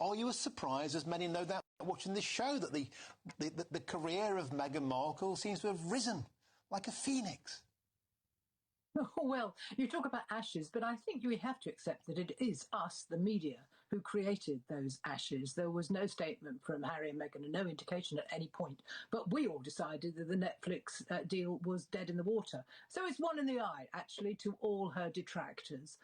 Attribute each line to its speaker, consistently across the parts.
Speaker 1: are you as surprised as many no doubt watching this show that the career of Meghan Markle seems to have risen like a phoenix?
Speaker 2: Well, you talk about ashes, but I think we have to accept that it is us, the media, who created those ashes. There was no statement from Harry and Meghan and no indication at any point, but we all decided that the Netflix deal was dead in the water. So it's one in the eye, actually, to all her detractors.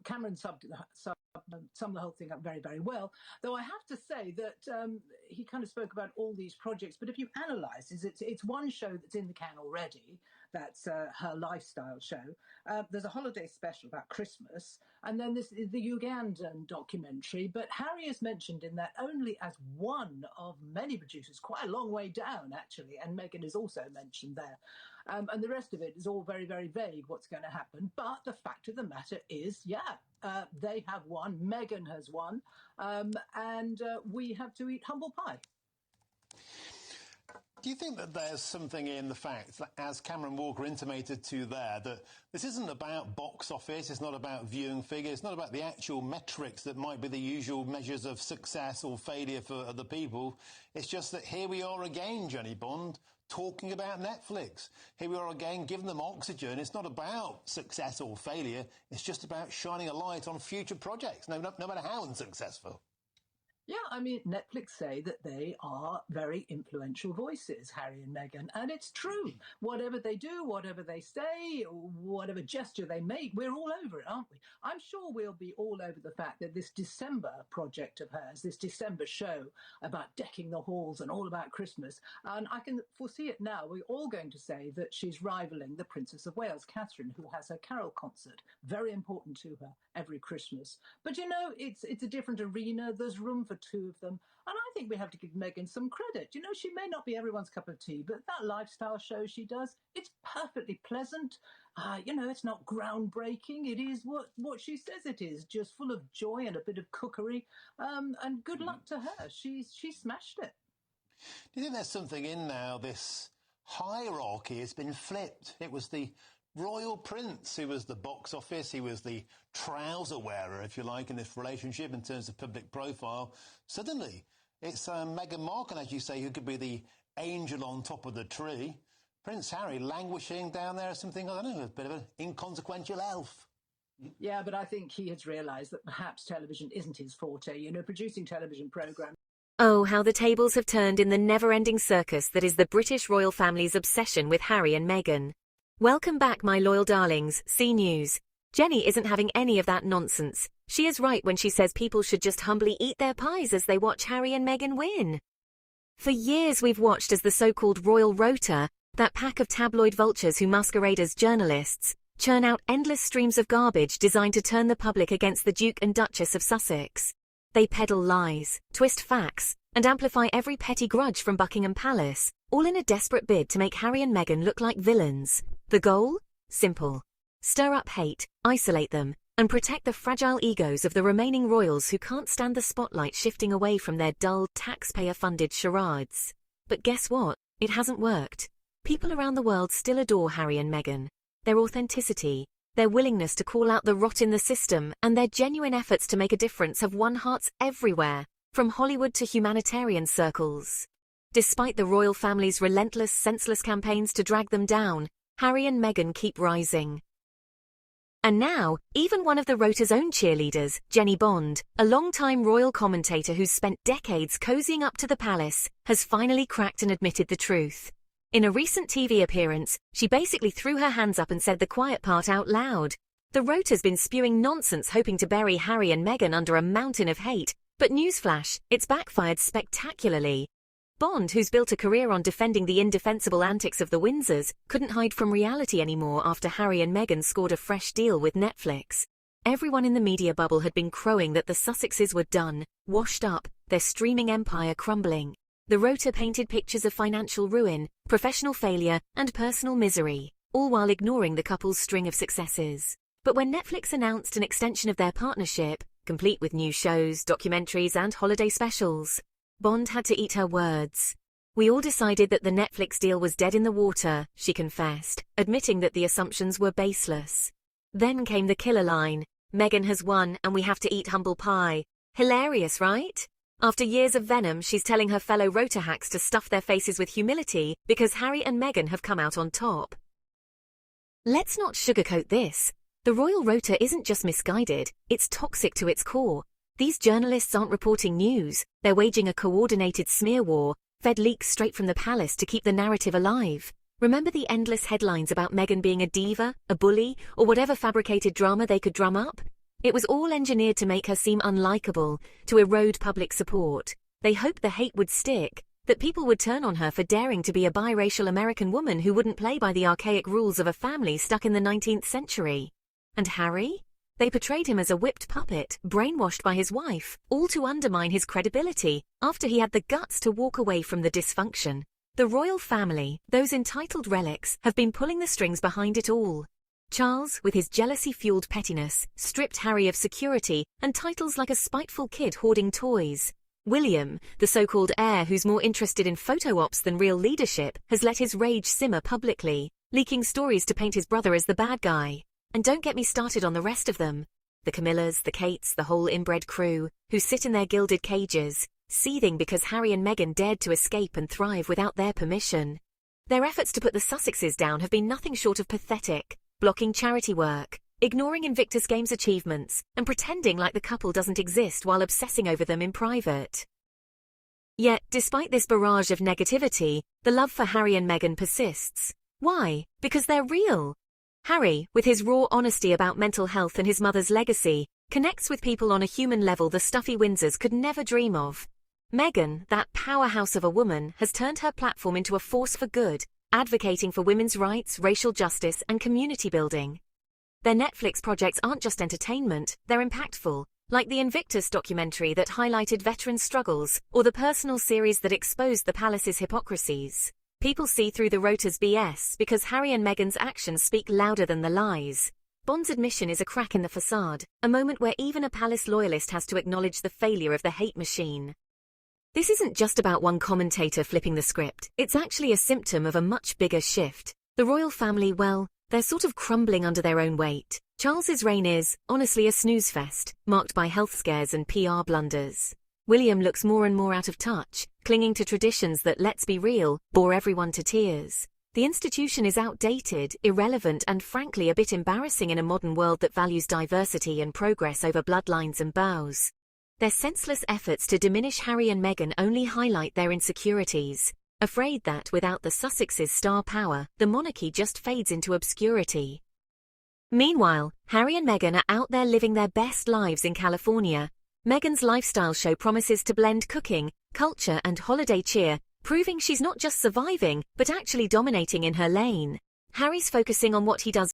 Speaker 2: Cameron summed the whole thing up very, very well, though I have to say that he kind of spoke about all these projects, but if you analyse it, it's one show that's in the can already. That's her lifestyle show. There's a holiday special about Christmas, and then there's the Ugandan documentary. But Harry is mentioned in that only as one of many producers, quite a long way down, actually, and Meghan is also mentioned there. And the rest of it is all very, very vague what's going to happen. But the fact of the matter is, they have won, Meghan has won, and we have to eat humble pie.
Speaker 1: Do you think that there's something in the fact that, as Cameron Walker intimated to there, that this isn't about box office, it's not about viewing figures, it's not about the actual metrics that might be the usual measures of success or failure for other people. It's just that here we are again, Jenny Bond, talking about Netflix. Here we are again, giving them oxygen. It's not about success or failure. It's just about shining a light on future projects, no matter how unsuccessful.
Speaker 2: Yeah, I mean, Netflix say that they are very influential voices, Harry and Meghan, and it's true. Whatever they do, whatever they say, whatever gesture they make, we're all over it, aren't we? I'm sure we'll be all over the fact that this December project of hers, this December show about decking the halls and all about Christmas, and I can foresee it now, we're all going to say that she's rivaling the Princess of Wales, Catherine, who has her carol concert, very important to her, every Christmas. But, you know, it's a different arena. There's room for two of them. And I think we have to give Meghan some credit. You know, she may not be everyone's cup of tea, but that lifestyle show she does, it's perfectly pleasant. You know, it's not groundbreaking. It is what she says it is, just full of joy and a bit of cookery. And good luck to her. She smashed it.
Speaker 1: Do you think there's something in now, this hierarchy has been flipped? It was the royal prince who was the box office, he was the trouser wearer, if you like, in this relationship in terms of public profile. Suddenly, it's Meghan Markle, as you say, who could be the angel on top of the tree. Prince Harry languishing down there as something, I don't know, a bit of an inconsequential elf.
Speaker 2: Yeah, but I think he has realised that perhaps television isn't his forte, you know, producing television programmes.
Speaker 3: Oh, how the tables have turned in the never-ending circus that is the British royal family's obsession with Harry and Meghan. Welcome back, my loyal darlings, C News. Jenny isn't having any of that nonsense. She is right when she says people should just humbly eat their pies as they watch Harry and Meghan win. For years we've watched as the so-called Royal Rota, that pack of tabloid vultures who masquerade as journalists, churn out endless streams of garbage designed to turn the public against the Duke and Duchess of Sussex. They peddle lies, twist facts, and amplify every petty grudge from Buckingham Palace, all in a desperate bid to make Harry and Meghan look like villains. The goal? Simple. Stir up hate, isolate them, and protect the fragile egos of the remaining royals who can't stand the spotlight shifting away from their dull, taxpayer-funded charades. But guess what? It hasn't worked. People around the world still adore Harry and Meghan. Their authenticity, their willingness to call out the rot in the system, and their genuine efforts to make a difference have won hearts everywhere, from Hollywood to humanitarian circles. Despite the royal family's relentless, senseless campaigns to drag them down, Harry and Meghan keep rising. And now, even one of the Rota's own cheerleaders, Jenny Bond, a long-time royal commentator who's spent decades cozying up to the palace, has finally cracked and admitted the truth. In a recent TV appearance, she basically threw her hands up and said the quiet part out loud. The Rota's been spewing nonsense hoping to bury Harry and Meghan under a mountain of hate, but newsflash, it's backfired spectacularly. Bond, who's built a career on defending the indefensible antics of the Windsors, couldn't hide from reality anymore after Harry and Meghan scored a fresh deal with Netflix. Everyone in the media bubble had been crowing that the Sussexes were done, washed up, their streaming empire crumbling. The Rota painted pictures of financial ruin, professional failure, and personal misery, all while ignoring the couple's string of successes. But when Netflix announced an extension of their partnership, complete with new shows, documentaries, and holiday specials, Bond had to eat her words. We all decided that the Netflix deal was dead in the water, she confessed, admitting that the assumptions were baseless. Then came the killer line, Meghan has won and we have to eat humble pie. Hilarious, right? After years of venom, she's telling her fellow rota hacks to stuff their faces with humility because Harry and Meghan have come out on top. Let's not sugarcoat this. The royal rota isn't just misguided, it's toxic to its core. These journalists aren't reporting news, they're waging a coordinated smear war, fed leaks straight from the palace to keep the narrative alive. Remember the endless headlines about Meghan being a diva, a bully, or whatever fabricated drama they could drum up? It was all engineered to make her seem unlikable, to erode public support. They hoped the hate would stick, that people would turn on her for daring to be a biracial American woman who wouldn't play by the archaic rules of a family stuck in the 19th century. And Harry? They portrayed him as a whipped puppet, brainwashed by his wife, all to undermine his credibility, after he had the guts to walk away from the dysfunction. The royal family, those entitled relics, have been pulling the strings behind it all. Charles, with his jealousy-fueled pettiness, stripped Harry of security and titles like a spiteful kid hoarding toys. William, the so-called heir who's more interested in photo ops than real leadership, has let his rage simmer publicly, leaking stories to paint his brother as the bad guy. And don't get me started on the rest of them. The Camillas, the Kates, the whole inbred crew, who sit in their gilded cages, seething because Harry and Meghan dared to escape and thrive without their permission. Their efforts to put the Sussexes down have been nothing short of pathetic, blocking charity work, ignoring Invictus Games achievements, and pretending like the couple doesn't exist while obsessing over them in private. Yet, despite this barrage of negativity, the love for Harry and Meghan persists. Why? Because they're real. Harry, with his raw honesty about mental health and his mother's legacy, connects with people on a human level the stuffy Windsors could never dream of. Meghan, that powerhouse of a woman, has turned her platform into a force for good, advocating for women's rights, racial justice, and community building. Their Netflix projects aren't just entertainment, they're impactful, like the Invictus documentary that highlighted veteran struggles, or the personal series that exposed the palace's hypocrisies. People see through the rota's BS because Harry and Meghan's actions speak louder than the lies. Bond's admission is a crack in the facade, a moment where even a palace loyalist has to acknowledge the failure of the hate machine. This isn't just about one commentator flipping the script, it's actually a symptom of a much bigger shift. The royal family, well, they're sort of crumbling under their own weight. Charles's reign is, honestly, a snooze fest, marked by health scares and PR blunders. William looks more and more out of touch, clinging to traditions that, let's be real, bore everyone to tears. The institution is outdated, irrelevant, and frankly a bit embarrassing in a modern world that values diversity and progress over bloodlines and bows. Their senseless efforts to diminish Harry and Meghan only highlight their insecurities, afraid that without the Sussexes' star power, the monarchy just fades into obscurity. Meanwhile, Harry and Meghan are out there living their best lives in California. Meghan's lifestyle show promises to blend cooking, culture, and holiday cheer, proving she's not just surviving, but actually dominating in her lane. Harry's focusing on what he does